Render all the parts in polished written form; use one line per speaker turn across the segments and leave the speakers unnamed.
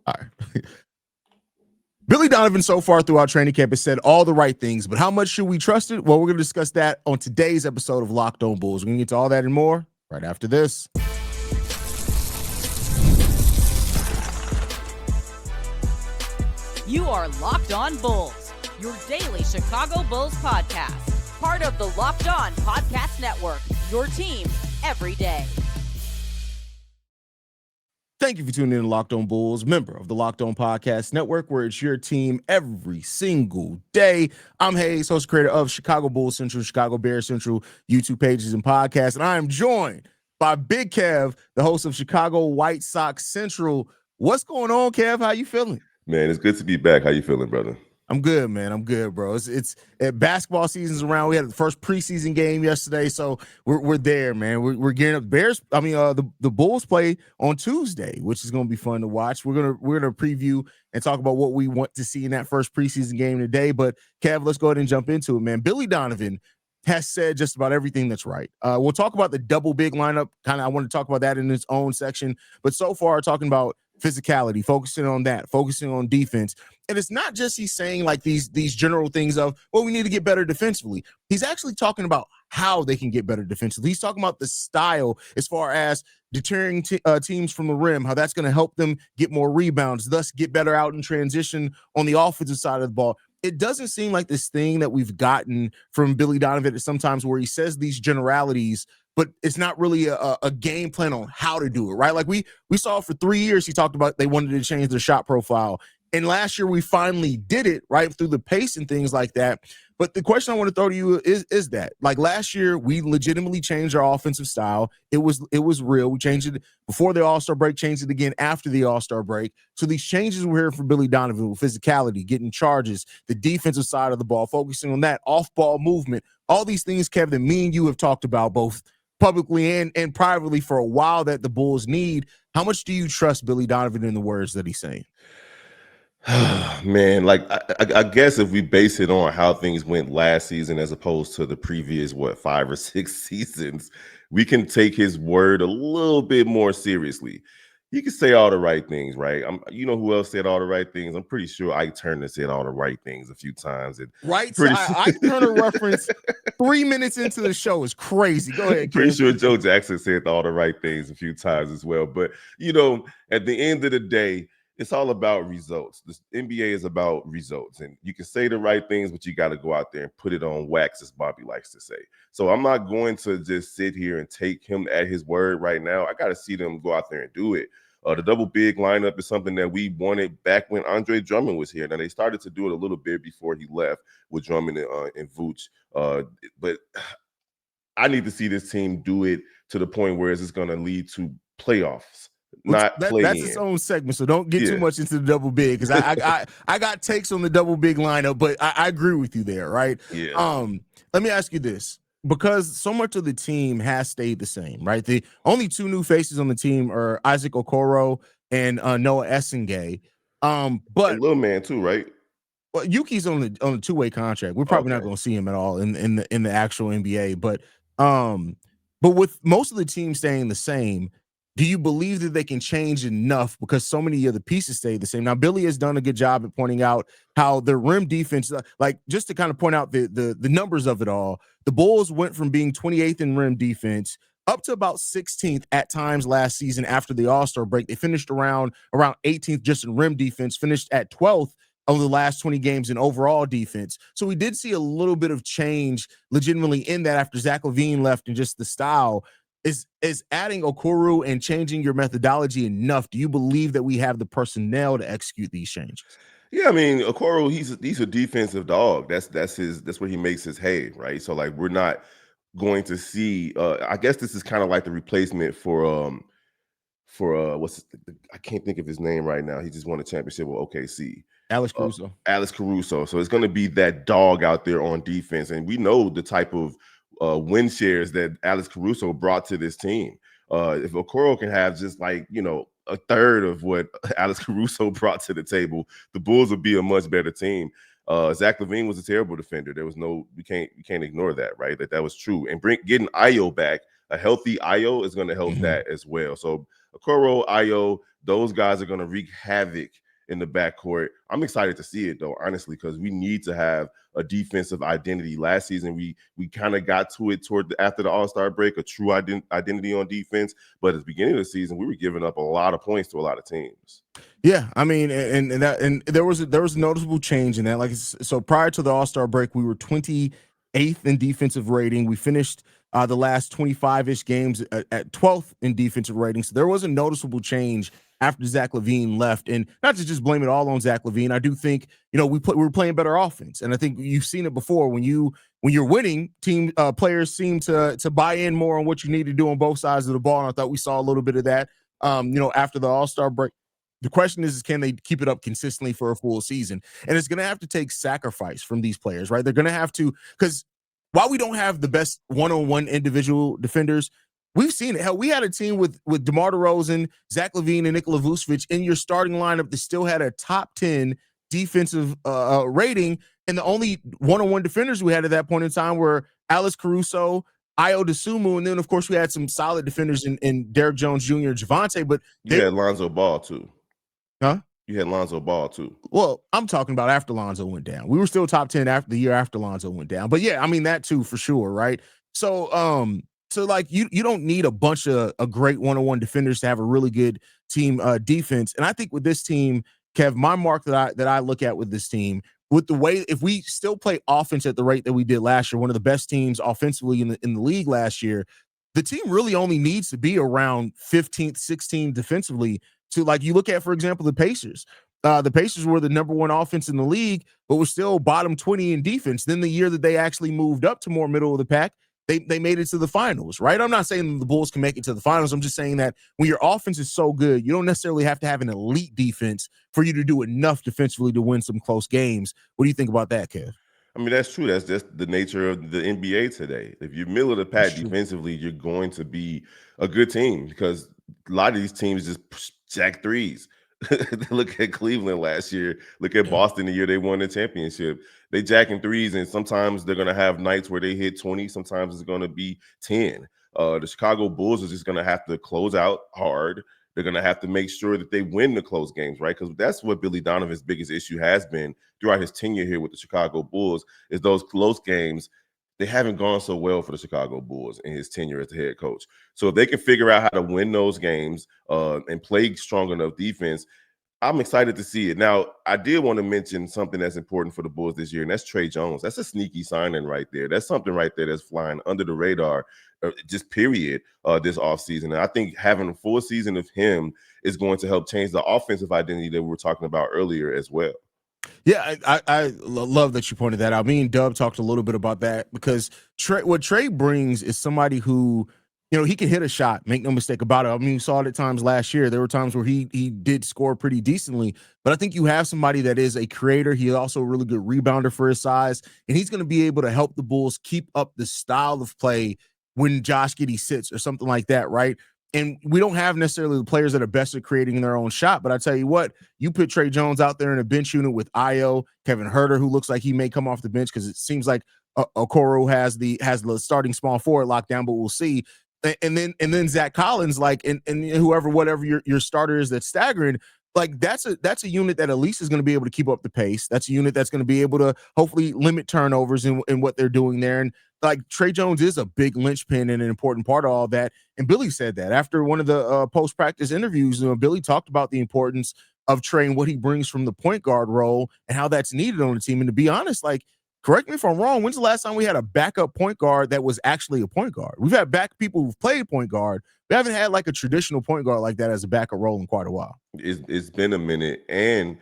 All right. Billy Donovan so far throughout training camp has said all the right things, but how much should we trust it? Well, we're going to discuss that on today's episode of Locked On Bulls. We're going to get to all that and more right after this.
You are Locked On Bulls, your daily Chicago Bulls podcast. Part of the Locked On Podcast Network, your team every day.
Thank you for tuning in to Locked On Bulls, member of the Locked On Podcast Network, where it's your team every single day. I'm Haize, host and creator of Chicago Bulls Central, Chicago Bears Central YouTube pages and podcasts, and I am joined by Big Kev, the host of Chicago White Sox Central. What's going on, Kev? How you feeling?
Man, it's good to be back. How you feeling, brother?
I'm good, man. I'm good, bro. It's basketball season's around. We had the first preseason game yesterday, so we're there, man. We're gearing up. The Bulls play on Tuesday, which is going to be fun to watch. We're gonna preview and talk about what we want to see in that first preseason game today. But Kev, let's go ahead and jump into it, man. Billy Donovan has said just about everything that's right. We'll talk about the double big lineup. I want to talk about that in its own section. But so far, talking about physicality, focusing on that, focusing on defense. And it's not just he's saying like these general things of, well, we need to get better defensively. He's actually talking about how they can get better defensively. He's talking about the style as far as deterring teams from the rim, how that's going to help them get more rebounds, thus get better out in transition on the offensive side of the ball. It doesn't seem like this thing that we've gotten from Billy Donovan sometimes where he says these generalities, but it's not really a game plan on how to do it, right? Like we saw for 3 years, he talked about they wanted to change their shot profile. And last year we finally did it, right, through the pace and things like that. But the question I want to throw to you is that, like last year, we legitimately changed our offensive style. It was real. We changed it before the All-Star break, changed it again after the All-Star break. So these changes we're hearing from Billy Donovan with physicality, getting charges, the defensive side of the ball, focusing on that, off-ball movement, all these things, Kevin, that me and you have talked about both publicly and privately for a while that the Bulls need. How much do you trust Billy Donovan in the words that he's saying?
Man, like I guess if we base it on how things went last season as opposed to the previous 5 or 6 seasons, we can take his word a little bit more seriously. He can say all the right things, right? You know who else said all the right things? I'm pretty sure Ike Turner said all the right things a few times.
Right, so Ike Turner reference 3 minutes into the show is crazy. Go ahead,
pretty sure Joe Jackson said all the right things a few times as well. But at the end of the day, it's all about results. The NBA is about results, and you can say the right things, but you got to go out there and put it on wax, as Bobby likes to say. So I'm not going to just sit here and take him at his word right now. I got to see them go out there and do it. The double big lineup is something that we wanted back when Andre Drummond was here. Now, they started to do it a little bit before he left with Drummond and Vooch. But I need to see this team do it to the point where it's going to lead to playoffs. That's
its own segment, so don't get too much into the double big because I got takes on the double big lineup, but I agree with you there, right?
Yeah.
Let me ask you this, because so much of the team has stayed the same, right? The only 2 new faces on the team are Isaac Okoro and Noah Essengue. But
and little man too, right?
Well, Yuki's on the 2-way contract. We're probably not going to see him at all in the actual NBA, but with most of the team staying the same, do you believe that they can change enough because so many of the pieces stay the same? Now, Billy has done a good job at pointing out how the rim defense, like just to kind of point out the numbers of it all, the Bulls went from being 28th in rim defense up to about 16th at times last season after the All-Star break. They finished around 18th just in rim defense, finished at 12th over the last 20 games in overall defense. So we did see a little bit of change legitimately in that after Zach LaVine left and just the style. Is adding Okoro and changing your methodology enough? Do you believe that we have the personnel to execute these changes?
Yeah, I mean, Okoro, he's a defensive dog. That's where he makes his hay, right? So like we're not going to see I guess this is kind of like the replacement for I can't think of his name right now. He just won a championship with OKC.
Alex Caruso.
Alex Caruso. So it's going to be that dog out there on defense, and we know the type of win shares that Alex Caruso brought to this team. If Okoro can have just a third of what Alex Caruso brought to the table, the Bulls would be a much better team. Zach LaVine was a terrible defender. There was you can't ignore that, right? That was true. And getting Ayo back, a healthy Ayo is going to help that as well. So Okoro, Ayo, those guys are going to wreak havoc in the backcourt. I'm excited to see it, though, honestly, because we need to have a defensive identity. Last season, we kind of got to it after the All-Star break, a true identity on defense. But at the beginning of the season, we were giving up a lot of points to a lot of teams.
Yeah, I mean, and there was a noticeable change in that. Like, so prior to the All-Star break, we were 28th in defensive rating. We finished the last 25-ish games at 12th in defensive rating. So there was a noticeable change after Zach LaVine left, and not to just blame it all on Zach LaVine. I do think we were playing better offense, and I think you've seen it before when you're winning. Players seem to buy in more on what you need to do on both sides of the ball. And I thought we saw a little bit of that, after the All-Star break. The question is can they keep it up consistently for a full season? And it's going to have to take sacrifice from these players, right? They're going to have to, because while we don't have the best one-on-one individual defenders, we've seen it. Hell, we had a team with DeMar DeRozan, Zach LaVine, and Nikola Vucevic in your starting lineup that still had a top 10 defensive rating. And the only one-on-one defenders we had at that point in time were Alex Caruso, Ayo Dosunmu, and then, of course, we had some solid defenders in Derrick Jones Jr. and Javante. But
you had Lonzo Ball, too.
Huh?
You had Lonzo Ball, too.
Well, I'm talking about after Lonzo went down. We were still top 10 after the year after Lonzo went down. But yeah, I mean that too for sure, right? So like you don't need a bunch of great one-on-one defenders to have a really good team defense. And I think with this team, Kev, my mark that I look at with this team, with the way if we still play offense at the rate that we did last year, one of the best teams offensively in the league last year, the team really only needs to be around 15th, 16th defensively. To, like, you look at, for example, the Pacers. The Pacers were the number one offense in the league, but were still bottom 20 in defense. Then the year that they actually moved up to more middle of the pack, they made it to the finals, right? I'm not saying the Bulls can make it to the finals. I'm just saying that when your offense is so good, you don't necessarily have to have an elite defense for you to do enough defensively to win some close games. What do you think about that, Kev?
I mean, that's true. That's just the nature of the NBA today. If you're middle of the pack defensively, you're going to be a good team because a lot of these teams just jack threes. Look at Cleveland last year. Look at Boston the year they won the championship. They jacking threes, and sometimes they're going to have nights where they hit 20. Sometimes it's going to be 10. The Chicago Bulls are just going to have to close out hard. They're going to have to make sure that they win the close games, right? Because that's what Billy Donovan's biggest issue has been throughout his tenure here with the Chicago Bulls is those close games. They haven't gone so well for the Chicago Bulls in his tenure as the head coach. So if they can figure out how to win those games and play strong enough defense, I'm excited to see it. Now, I did want to mention something that's important for the Bulls this year, and that's Tre Jones. That's a sneaky signing right there. That's something right there that's flying under the radar, just period, this offseason. And I think having a full season of him is going to help change the offensive identity that we were talking about earlier as well.
Yeah, I love that you pointed that out. Me and Dub talked a little bit about that because what Tre brings is somebody who, he can hit a shot, make no mistake about it. I mean, you saw it at times last year. There were times where he did score pretty decently, but I think you have somebody that is a creator. He's also a really good rebounder for his size, and he's going to be able to help the Bulls keep up the style of play when Josh Giddey sits or something like that, right? And we don't have necessarily the players that are best at creating their own shot. But I tell you what, you put Tre Jones out there in a bench unit with Ayo, Kevin Huerter, who looks like he may come off the bench because it seems like Okoro has the starting small forward locked down, but we'll see. And then Zach Collins, and whatever your starter is that's staggering. Like that's a unit that at least is going to be able to keep up the pace. That's a unit that's going to be able to hopefully limit turnovers in what they're doing there. And like Tre Jones is a big linchpin and an important part of all that. And Billy said that after one of the post-practice interviews, Billy talked about the importance of Tre and what he brings from the point guard role and how that's needed on the team. And to be honest, correct me if I'm wrong, when's the last time we had a backup point guard that was actually a point guard? We've had people who've played point guard. We haven't had a traditional point guard like that as a backup role in quite a while.
It's been a minute, and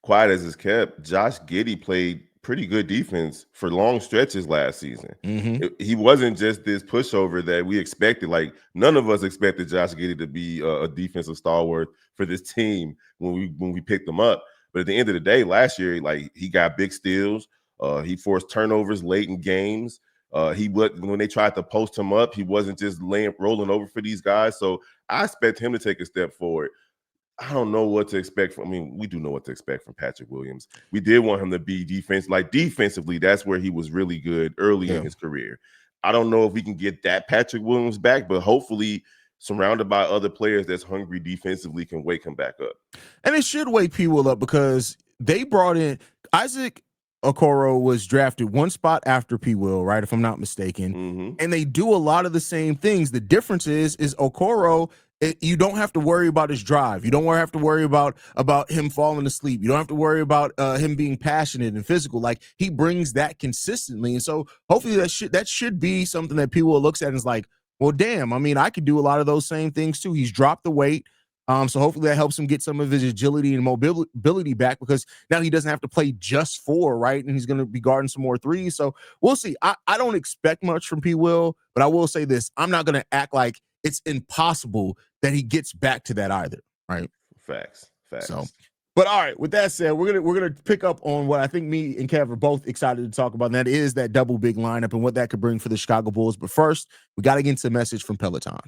quiet as it's kept, Josh Giddey played pretty good defense for long stretches last season.
Mm-hmm.
He wasn't just this pushover that we expected. None of us expected Josh Giddey to be a defensive stalwart for this team when we picked him up. But at the end of the day, last year, he got big steals. He forced turnovers late in games. When they tried to post him up, he wasn't just rolling over for these guys. So I expect him to take a step forward. I don't know what to expect from. I mean, we do know what to expect from Patrick Williams. We did want him to be defensively. That's where he was really good early in his career. I don't know if we can get that Patrick Williams back, but hopefully surrounded by other players that's hungry defensively, can wake him back up.
And it should wake P. Will up because they brought in Isaac Okoro was drafted one spot after P. Will, right? If I'm not mistaken.
Mm-hmm.
And they do a lot of the same things. The difference is Okoro, you don't have to worry about his drive. You don't have to worry about him falling asleep. You don't have to worry about him being passionate and physical. Like, he brings that consistently. And so hopefully that should be something that P. Will looks at and is like, well, damn, I mean, I could do a lot of those same things too. He's dropped the weight. So hopefully that helps him get some of his agility and mobility back, because now he doesn't have to play just 4, right? And he's going to be guarding some more threes. So we'll see. I don't expect much from P. Will, but I will say this. I'm not going to act like it's impossible that he gets back to that either, right?
Facts.
So, but all right, with that said, we're gonna pick up on what I think me and Kev are both excited to talk about, and that is that double big lineup and what that could bring for the Chicago Bulls. But first, we got to get into a message from Peloton.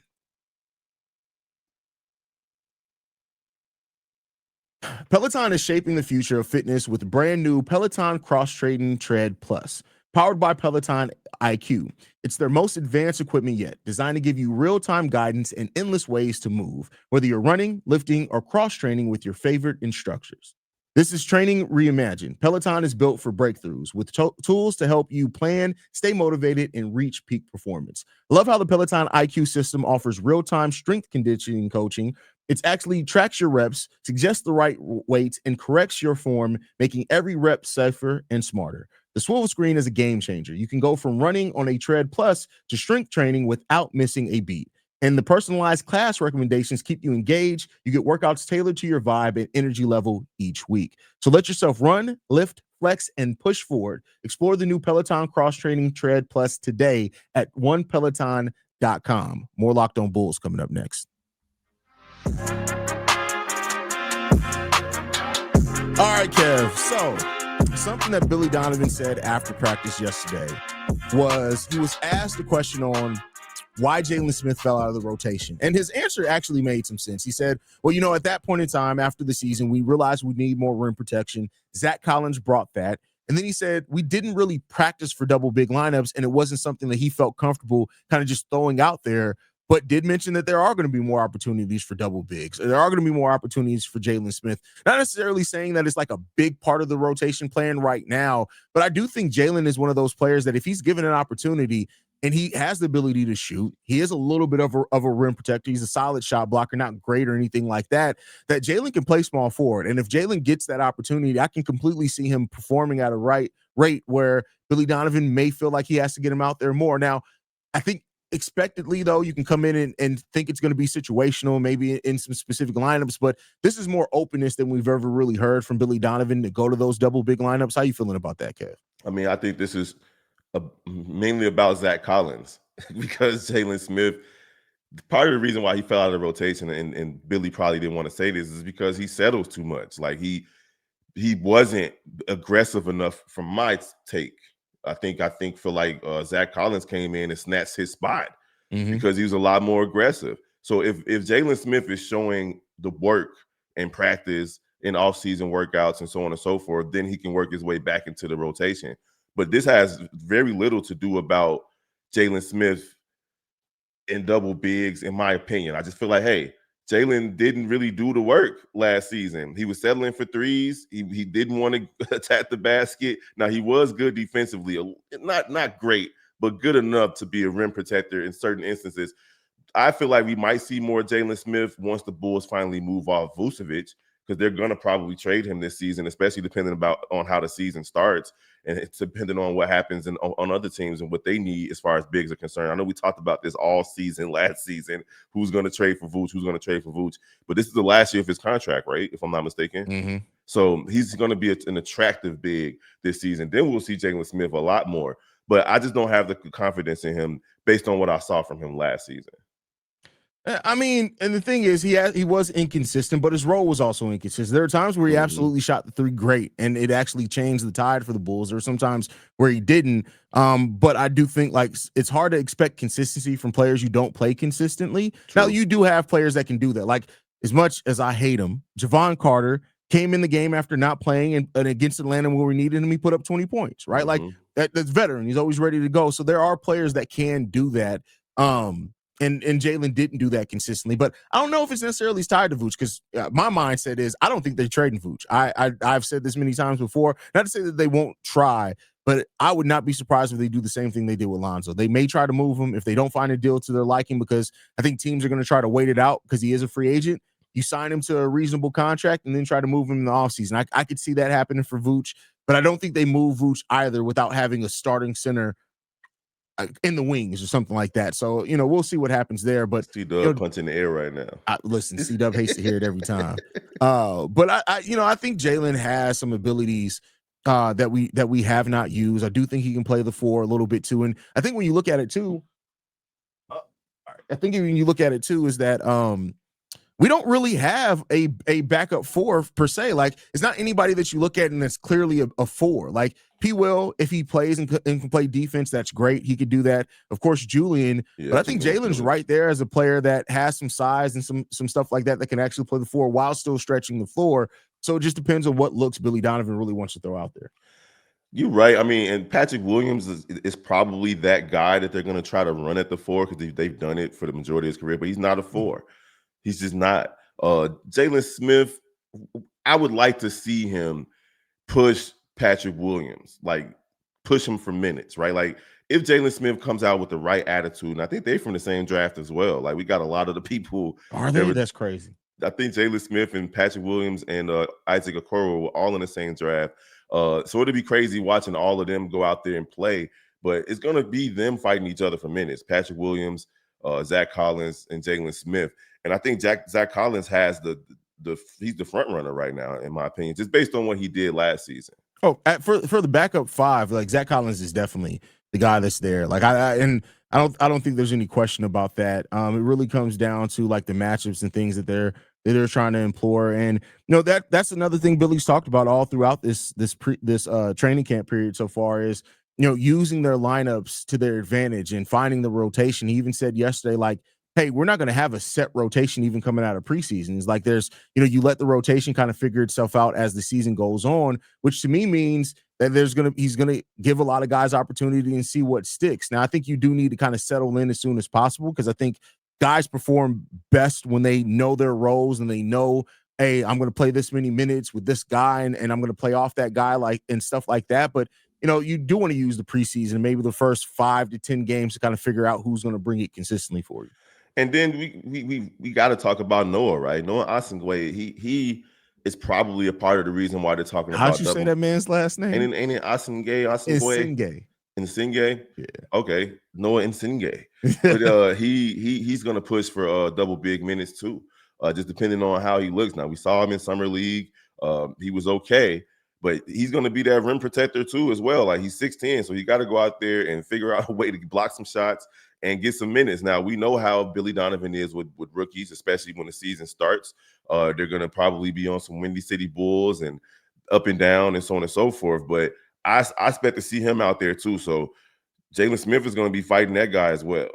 Peloton is shaping the future of fitness with brand new Peloton Cross Training Tread Plus, powered by Peloton IQ. It's their most advanced equipment yet, designed to give you real-time guidance and endless ways to move, whether you're running, lifting, or cross-training with your favorite instructors. This is training reimagined. Peloton is built for breakthroughs with tools to help you plan, stay motivated, and reach peak performance. I love how the Peloton IQ system offers real-time strength conditioning coaching. It actually tracks your reps, suggests the right weights, and corrects your form, making every rep safer and smarter. The swivel screen is a game changer. You can go from running on a Tread Plus to strength training without missing a beat. And the personalized class recommendations keep you engaged. You get workouts tailored to your vibe and energy level each week. So let yourself run, lift, flex, and push forward. Explore the new Peloton Cross Training Tread Plus today at onepeloton.com. More Locked On Bulls coming up next. All right, Kev. So something that Billy Donovan said after practice yesterday was he was asked a question on why Jalen Smith fell out of the rotation. And his answer actually made some sense. He said, well, at that point in time after the season, we realized we need more rim protection. Zach Collins brought that. And then he said, we didn't really practice for double big lineups, and it wasn't something that he felt comfortable kind of just throwing out there, but did mention that there are going to be more opportunities for double bigs. There are going to be more opportunities for Jalen Smith. Not necessarily saying that it's like a big part of the rotation plan right now, but I do think Jalen is one of those players that if he's given an opportunity and he has the ability to shoot, he is a little bit of a rim protector. He's a solid shot blocker, not great or anything like that, that Jalen can play small forward. And if Jalen gets that opportunity, I can completely see him performing at a right rate where Billy Donovan may feel like he has to get him out there more. Now, I think expectedly, though, you can come in and think it's going to be situational, maybe in some specific lineups, but this is more openness than we've ever really heard from Billy Donovan to go to those double big lineups. How you feeling about that, Kev?
I mean, I think this is mainly about Zach Collins because Jalen Smith, part of the reason why he fell out of the rotation, and Billy probably didn't want to say this, is because he settles too much. Like he wasn't aggressive enough from my take. I think feel like Zach Collins came in and snatched his spot because he was a lot more aggressive. So if Jalen Smith is showing the work and practice in offseason workouts and so on and so forth, then he can work his way back into the rotation. But this has very little to do about Jalen Smith in double bigs, in my opinion. I just feel like, hey, Jalen didn't really do the work last season. He was settling for threes. He didn't want to attack the basket. Now, he was good defensively. Not great, but good enough to be a rim protector in certain instances. I feel like we might see more Jalen Smith once the Bulls finally move off Vucevic, because they're going to probably trade him this season, especially depending on how the season starts. And it's depending on what happens on other teams and what they need as far as bigs are concerned. I know we talked about this all season, last season, who's going to trade for Vooch, who's going to trade for Vooch. But this is the last year of his contract, right, if I'm not mistaken? So he's going to be an attractive big this season. Then we'll see Jalen Smith a lot more. But I just don't have the confidence in him based on what I saw from him last season.
I mean, and the thing is, he was inconsistent, but his role was also inconsistent. There are times where he absolutely shot the three great, and it actually changed the tide for the Bulls. There were some times where he didn't. But I do think like it's hard to expect consistency from players you don't play consistently. True. Now, you do have players that can do that. Like, as much as I hate him, Javon Carter came in the game after not playing, and against Atlanta where we needed him, he put up 20 points, right? Like that's veteran. He's always ready to go. So there are players that can do that. And Jalen didn't do that consistently. But I don't know if it's necessarily tied to Vooch, because my mindset is I don't think they're trading Vooch. I've said this many times before. Not to say that they won't try, but I would not be surprised if they do the same thing they did with Lonzo. They may try to move him if they don't find a deal to their liking, because I think teams are going to try to wait it out because he is a free agent. You sign him to a reasonable contract and then try to move him in the offseason. I could see that happening for Vooch, but I don't think they move Vooch either without having a starting center in the wings or something like that. So, we'll see what happens there. But
C-Dub punching the air right now.
Listen, C-Dub hates to hear it every time. But I think Jalen has some abilities that we have not used. I do think he can play the 4 a little bit too. And I think when you look at it too, is that we don't really have a backup 4 per se. Like, it's not anybody that you look at and that's clearly a 4. Like, P. Will, if he plays and can play defense, that's great. He could do that. Of course, Julian. Yeah, but I think Jalen's right there as a player that has some size and some stuff like that can actually play the 4 while still stretching the floor. So it just depends on what looks Billy Donovan really wants to throw out there.
You're right. I mean, and Patrick Williams is probably that guy that they're going to try to run at the 4 because they've done it for the majority of his career, but he's not a 4. He's just not. Jalen Smith, I would like to see him push Patrick Williams, like push him for minutes, right? Like, if Jalen Smith comes out with the right attitude, and I think they're from the same draft as well. Like, we got a lot of the people.
Are they? That's crazy.
I think Jalen Smith and Patrick Williams and Isaac Okoro were all in the same draft. So it'd be crazy watching all of them go out there and play, but it's going to be them fighting each other for minutes. Patrick Williams, Zach Collins, and Jalen Smith. And I think Zach Collins has he's the front runner right now, in my opinion, just based on what he did last season.
Oh, for the backup 5, like, Zach Collins is definitely the guy that's there. Like, I don't think there's any question about that. It really comes down to like the matchups and things that they're trying to implore. And that's another thing Billy's talked about all throughout this training camp period so far is using their lineups to their advantage and finding the rotation. He even said yesterday, like, hey, we're not going to have a set rotation even coming out of preseason. It's like there's, you let the rotation kind of figure itself out as the season goes on, which to me means that he's going to give a lot of guys opportunity and see what sticks. Now, I think you do need to kind of settle in as soon as possible, because I think guys perform best when they know their roles and they know, hey, I'm going to play this many minutes with this guy and I'm going to play off that guy, like, and stuff like that. But you do want to use the preseason, maybe the first 5 to 10 games, to kind of figure out who's going to bring it consistently for you.
And then we got to talk about Noah, right? Noah Essengue, he is probably a part of the reason why they're talking about.
How'd you say that man's last name?
Ain't it Essengue? Essengue?
Yeah.
Okay, Noah Essengue. But he's going to push for double big minutes too, just depending on how he looks. Now, we saw him in summer league. He was okay, but he's going to be that rim protector too as well. Like, he's 6'10", so you got to go out there and figure out a way to block some shots and get some minutes. Now, we know how Billy Donovan is with rookies, especially when the season starts. They're going to probably be on some Windy City Bulls and up and down and so on and so forth. But I expect to see him out there too. So Jalen Smith is going to be fighting that guy as well.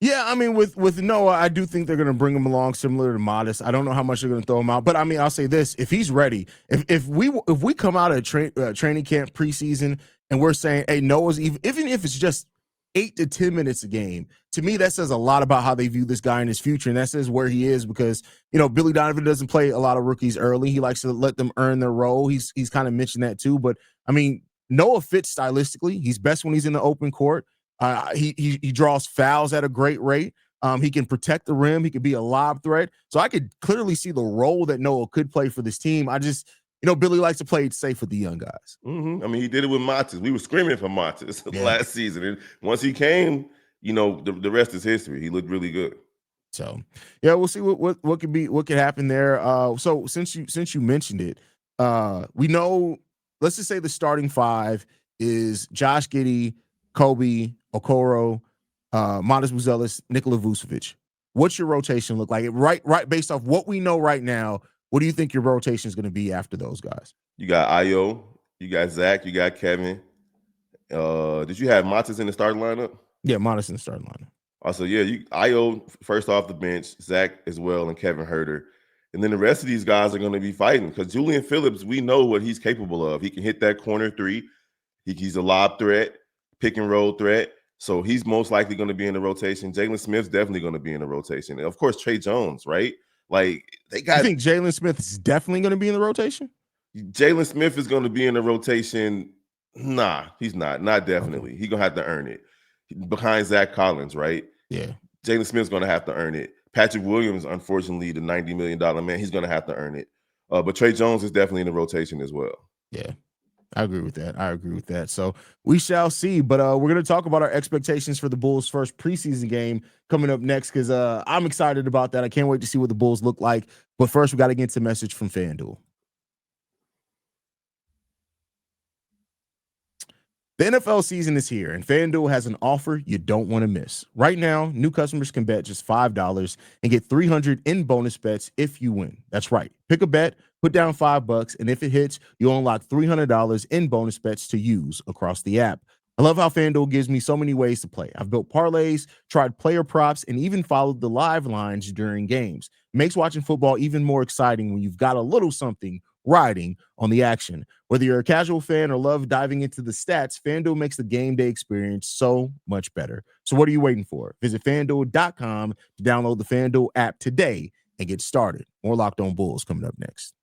Yeah, I mean, with Noah, I do think they're going to bring him along similar to Modest. I don't know how much they're going to throw him out, but I mean, I'll say this: if he's ready, if we come out of training camp preseason and we're saying, hey, Noah's even if it's just 8 to 10 minutes a game, to me that says a lot about how they view this guy in his future, and that says where he is, because Billy Donovan doesn't play a lot of rookies early. He likes to let them earn their role. He's kind of mentioned that too, but I mean, Noah fits stylistically. He's best when he's in the open court. He draws fouls at a great rate. He can protect the rim. He could be a lob threat. So I could clearly see the role that Noah could play for this team. I just, Billy likes to play it safe with the young guys.
Mm-hmm. I mean, he did it with Montes. We were screaming for Montes last season. And once he came, the rest is history. He looked really good.
So, yeah, we'll see what could happen there. So since you mentioned it, we know, let's just say the starting 5 is Josh Giddey, Kobe, Okoro, Modest Buzelis, Nikola Vucevic. What's your rotation look like? Right, based off what we know right now, what do you think your rotation is going to be after those guys?
You got Ayo, you got Zach, you got Kevin. Did you have Montes in the starting lineup?
Yeah, Modest in the starting lineup.
Also, yeah, Ayo first off the bench, Zach as well, and Kevin Huerter. And then the rest of these guys are going to be fighting, because Julian Phillips, we know what he's capable of. He can hit that corner 3. He's a lob threat, pick and roll threat. So he's most likely going to be in the rotation. Jalen Smith's definitely going to be in the rotation. And of course, Trey Jones, right? Like they got.
You think Jalen Smith is definitely going to be in the rotation?
Jalen Smith is going to be in the rotation. Nah, he's not. Not definitely. He's going to have to earn it. Behind Zach Collins, right?
Yeah.
Jalen Smith's going to have to earn it. Patrick Williams, unfortunately, the $90 million man, he's going to have to earn it. But Trey Jones is definitely in the rotation as well.
Yeah. I agree with that. So we shall see. But we're going to talk about our expectations for the Bulls' first preseason game coming up next because I'm excited about that. I can't wait to see what the Bulls look like. But first, we got to get to a message from FanDuel. The NFL season is here, and FanDuel has an offer you don't want to miss. Right now, new customers can bet just $5 and get $300 in bonus bets if you win. That's right. Pick a bet, put down $5, and if it hits, you'll unlock $300 in bonus bets to use across the app. I love how FanDuel gives me so many ways to play. I've built parlays, tried player props, and even followed the live lines during games. It makes watching football even more exciting when you've got a little something riding on the action. Whether you're a casual fan or love diving into the stats, FanDuel makes the game day experience so much better. So what are you waiting for? Visit FanDuel.com to download the FanDuel app today and get started. More Locked On Bulls coming up next.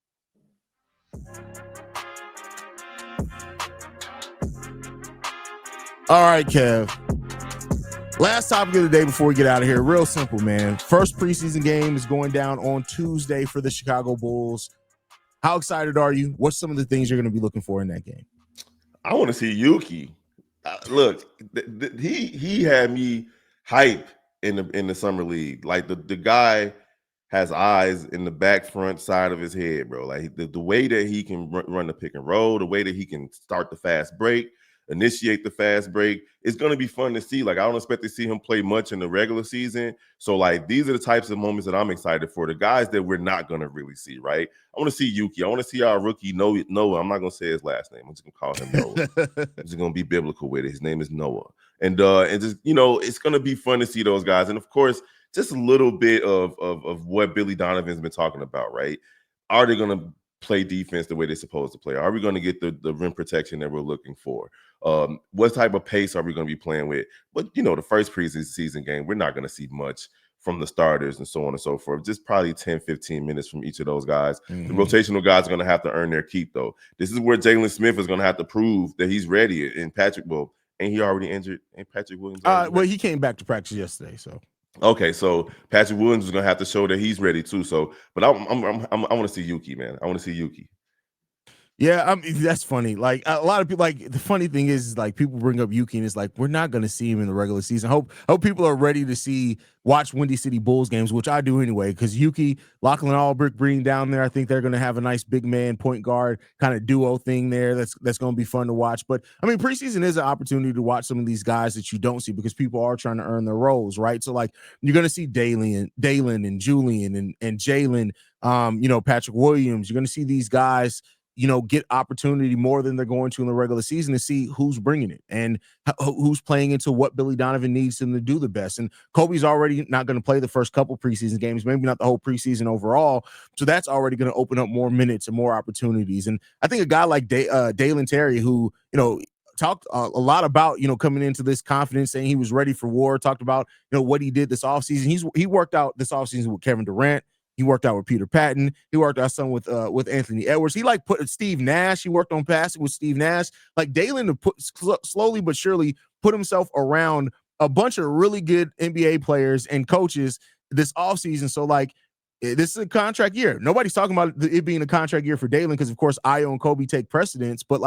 All right, Kev. Last topic of the day before we get out of here. Real simple, man. First preseason game is going down on Tuesday for the Chicago Bulls. How excited are you? What's some of the things you're going to be looking for in that game?
I want to see Yuki. Look, he had me hype in the summer league. Like the guy has eyes in the back front side of his head, bro. Like the way that he can run the pick and roll, the way that he can start the fast break, initiate the fast break. It's going to be fun to see. Like, I don't expect to see him play much in the regular season. So, like, these are the types of moments that I'm excited for. The guys that we're not going to really see, right? I want to see Yuki. I want to see our rookie, Noah. I'm not going to say his last name. I'm just going to call him Noah. I'm just going to be biblical with it. His name is Noah. And just, it's going to be fun to see those guys. And, of course, just a little bit of what Billy Donovan's been talking about, right? Are they going to play defense the way they're supposed to play? Are we going to get the rim protection that we're looking for? What type of pace are we going to be playing with? But, the first preseason game, we're not going to see much from the starters and so on and so forth. Just probably 10, 15 minutes from each of those guys. Mm-hmm. The rotational guys are going to have to earn their keep, though. This is where Jalen Smith is going to have to prove that he's ready. And Patrick, ain't he already injured? Ain't Patrick Williams?
Well, he came back to practice yesterday, so.
Okay, so Patrick Williams is gonna have to show that he's ready too. So, but I want to see Yuki, man. I want to see Yuki.
Yeah, I mean, that's funny. Like a lot of people, like the funny thing is like people bring up Yuki and it's like we're not going to see him in the regular season. Hope people are ready to watch Windy City Bulls games, which I do anyway. Because Yuki, Lachlan Albrecht being down there, I think they're going to have a nice big man point guard kind of duo thing there. That's going to be fun to watch. But I mean, preseason is an opportunity to watch some of these guys that you don't see because people are trying to earn their roles, right? So like you're going to see Dalen and Julian and Jalen, Patrick Williams. You're going to see these guys get opportunity more than they're going to in the regular season to see who's bringing it and who's playing into what Billy Donovan needs them to do the best. And Kobe's already not going to play the first couple preseason games, maybe not the whole preseason overall. So that's already going to open up more minutes and more opportunities. And I think a guy like Dalen Terry, who, talked a lot about, coming into this confidence, saying he was ready for war, talked about, what he did this offseason. He worked out this offseason with Kevin Durant. He worked out with Peter Patton. He worked out some with Anthony Edwards. He put Steve Nash. He worked on passing with Steve Nash. Like Dalen slowly but surely put himself around a bunch of really good NBA players and coaches this offseason. So this is a contract year. Nobody's talking about it being a contract year for Dalen because of course Ayo and Kobe take precedence. But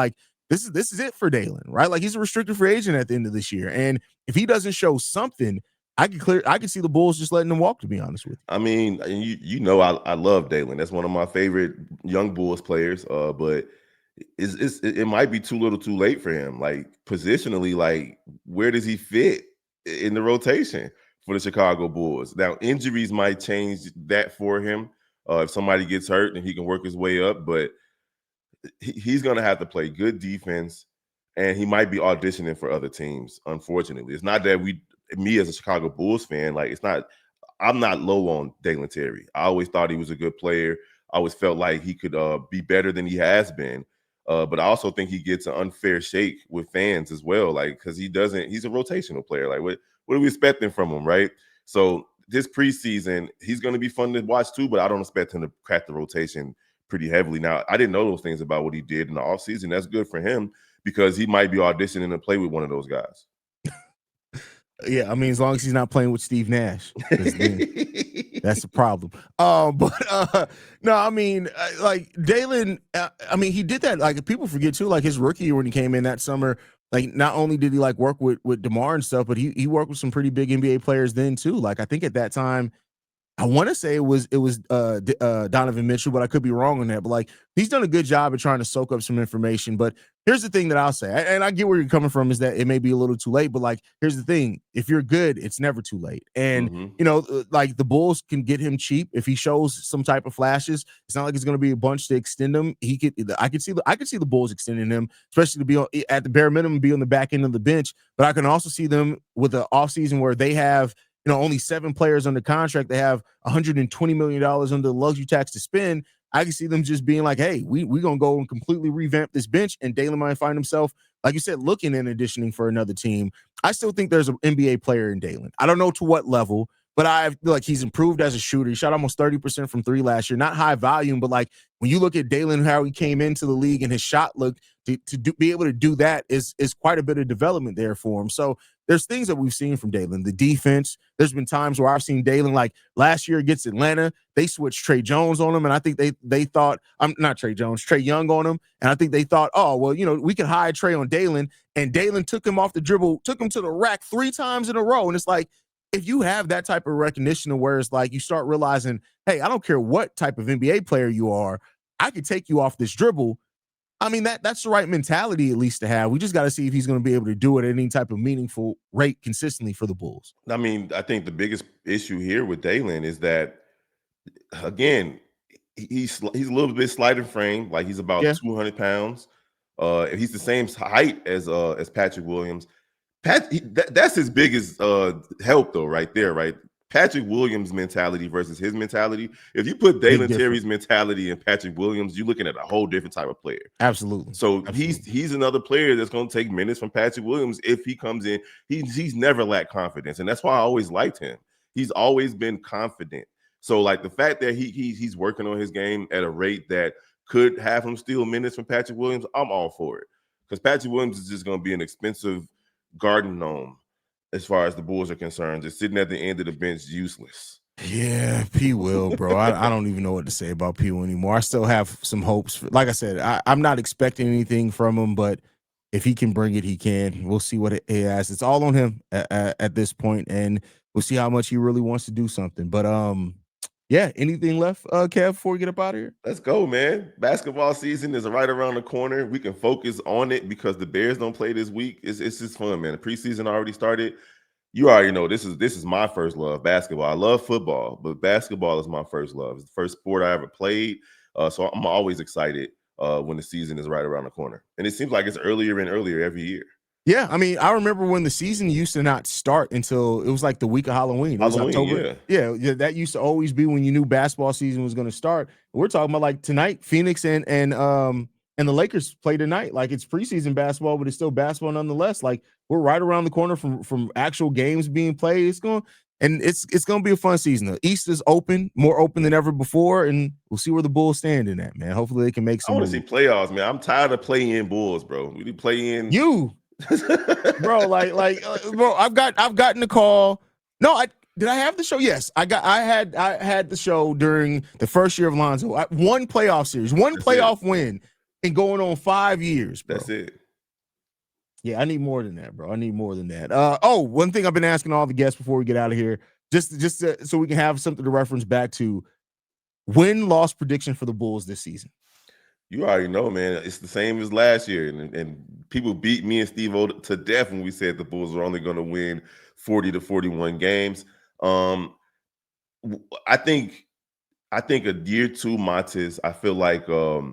this is it for Dalen, right? Like he's a restricted free agent at the end of this year, and if he doesn't show something, I can see the Bulls just letting him walk, to be honest with you.
I mean, I love Dalen. That's one of my favorite young Bulls players. But it might be too little too late for him. Like positionally, like where does he fit in the rotation for the Chicago Bulls? Now, injuries might change that for him. If somebody gets hurt, then he can work his way up. But he's going to have to play good defense, and he might be auditioning for other teams. Unfortunately, it's not that me as a Chicago Bulls fan, I'm not low on Dalen Terry. I always thought he was a good player. I always felt like he could be better than he has been. But I also think he gets an unfair shake with fans as well, like because he's a rotational player. Like what are we expecting from him, right? So this preseason, he's going to be fun to watch too, but I don't expect him to crack the rotation pretty heavily. Now, I didn't know those things about what he did in the offseason. That's good for him because he might be auditioning to play with one of those guys.
Yeah, I mean, as long as he's not playing with Steve Nash, then that's the problem. No, I mean, like Dalen, I mean, he did that. Like people forget too, like his rookie year when he came in that summer. Like not only did he like work with DeMar and stuff, but he worked with some pretty big NBA players then too. Like I think at that time, I want to say it was Donovan Mitchell, but I could be wrong on that. But like he's done a good job of trying to soak up some information. But here's the thing that I'll say, and I get where you're coming from, is that it may be a little too late. But like here's the thing: if you're good, it's never too late. And you know, like the Bulls can get him cheap if he shows some type of flashes. It's not like it's going to be a bunch to extend him. I could see the Bulls extending him, especially to be at the bare minimum, be on the back end of the bench. But I can also see them with an offseason where they have, you know, only 7 players under contract. They have $120 million under the luxury tax to spend. I can see them just being like, hey, we're going to go and completely revamp this bench. And Dalen might find himself, like you said, looking and auditioning for another team. I still think there's an NBA player in Dalen. I don't know to what level, but I feel like he's improved as a shooter. He shot almost 30% from 3 last year. Not high volume, but like when you look at Dalen, how he came into the league and his shot look, be able to do that is quite a bit of development there for him. So there's things that we've seen from Dalen. The defense, there's been times where I've seen Dalen, like last year against Atlanta, they switched Trey Jones on him, and I think they thought, I'm not Trey Jones, Trey Young on him, and I think they thought, oh, well, you know, we can hide Trey on Dalen, and Dalen took him off the dribble, took him to the rack 3 times in a row, and it's like, if you have that type of recognition where it's like you start realizing, hey, I don't care what type of NBA player you are, I could take you off this dribble. I mean, that's the right mentality at least to have. We just got to see if he's going to be able to do it at any type of meaningful rate consistently for the Bulls.
I mean, I think the biggest issue here with Dalen is that, again, he's a little bit slight in frame, like he's about 200 pounds. He's the same height as Patrick Williams. That's his biggest help, though, right there, right? Patrick Williams' mentality versus his mentality. If you put Dalen Terry's mentality and Patrick Williams, you're looking at a whole different type of player.
Absolutely.
So he's another player that's going to take minutes from Patrick Williams if he comes in. He's never lacked confidence, and that's why I always liked him. He's always been confident. So like the fact that he's working on his game at a rate that could have him steal minutes from Patrick Williams, I'm all for it, because Patrick Williams is just going to be an expensive garden gnome as far as the Bulls are concerned, just sitting at the end of the bench, useless.
Yeah, P. Will, bro. I don't even know what to say about P. Will anymore. I still have some hopes. Like I said, I'm not expecting anything from him, but if he can bring it, he can. We'll see what he has. It's all on him at this point, and we'll see how much he really wants to do something. But yeah, anything left, Kev, before we get up out of here?
Let's go, man. Basketball season is right around the corner. We can focus on it because the Bears don't play this week. It's just fun, man. The preseason already started. You already know this is my first love, basketball. I love football, but basketball is my first love. It's the first sport I ever played. So I'm always excited when the season is right around the corner. And it seems like it's earlier and earlier every year.
Yeah, I mean, I remember when the season used to not start until it was like the week of Halloween. It was October. Yeah, that used to always be when you knew basketball season was going to start. We're talking about like tonight, Phoenix and the Lakers play tonight. Like it's preseason basketball, but it's still basketball nonetheless. Like we're right around the corner from actual games being played. It's going to be a fun season. The East is open, more open than ever before, and we'll see where the Bulls stand in that, man. Hopefully they can make some.
I want to see playoffs, man. I'm tired of play-in Bulls, bro. We play in
you. Bro, bro, I've gotten the call. No, did I have the show? Yes, I had the show during the first year of Lonzo. One playoff series, playoff win, and going on 5 years. Bro.
That's it.
Yeah, I need more than that, bro. I need more than that. One thing I've been asking all the guests before we get out of here, just so we can have something to reference back to. Win-loss prediction for the Bulls this season.
You already know, man. It's the same as last year, and people beat me and Steve-O to death when we said the Bulls were only going to win 40 to 41 games. I think a year two Matis. I feel like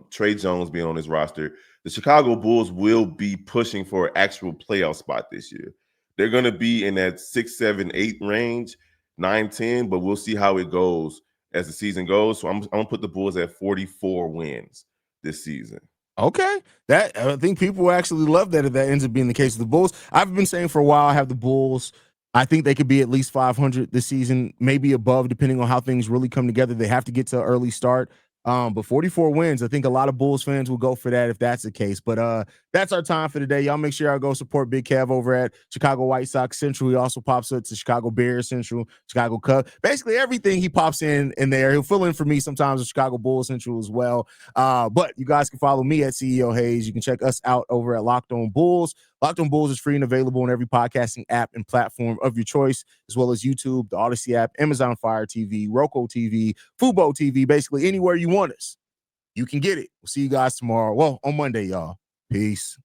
Trey Jones being on his roster, the Chicago Bulls will be pushing for an actual playoff spot this year. They're going to be in that 6, 7, 8 range, 9, 10, but we'll see how it goes as the season goes. So I'm going to put the Bulls at 44 wins this season.
Okay, that I think people actually love that if that ends up being the case with the Bulls. I've been saying for a while I have the Bulls. I think they could be at least 500 this season, maybe above, depending on how things really come together. They have to get to an early start. But 44 wins, I think a lot of Bulls fans will go for that if that's the case. But that's our time for today. Y'all make sure y'all go support Big Kev over at Chicago White Sox Central. He also pops up to Chicago Bears Central, Chicago Cubs. Basically everything he pops in there. He'll fill in for me sometimes with Chicago Bulls Central as well. But you guys can follow me at CEO Haize. You can check us out over at Locked On Bulls. Locked On Bulls is free and available on every podcasting app and platform of your choice, as well as YouTube, the Odyssey app, Amazon Fire TV, Roku TV, Fubo TV, basically anywhere you want us. You can get it. We'll see you guys tomorrow. Well, on Monday, y'all. Peace.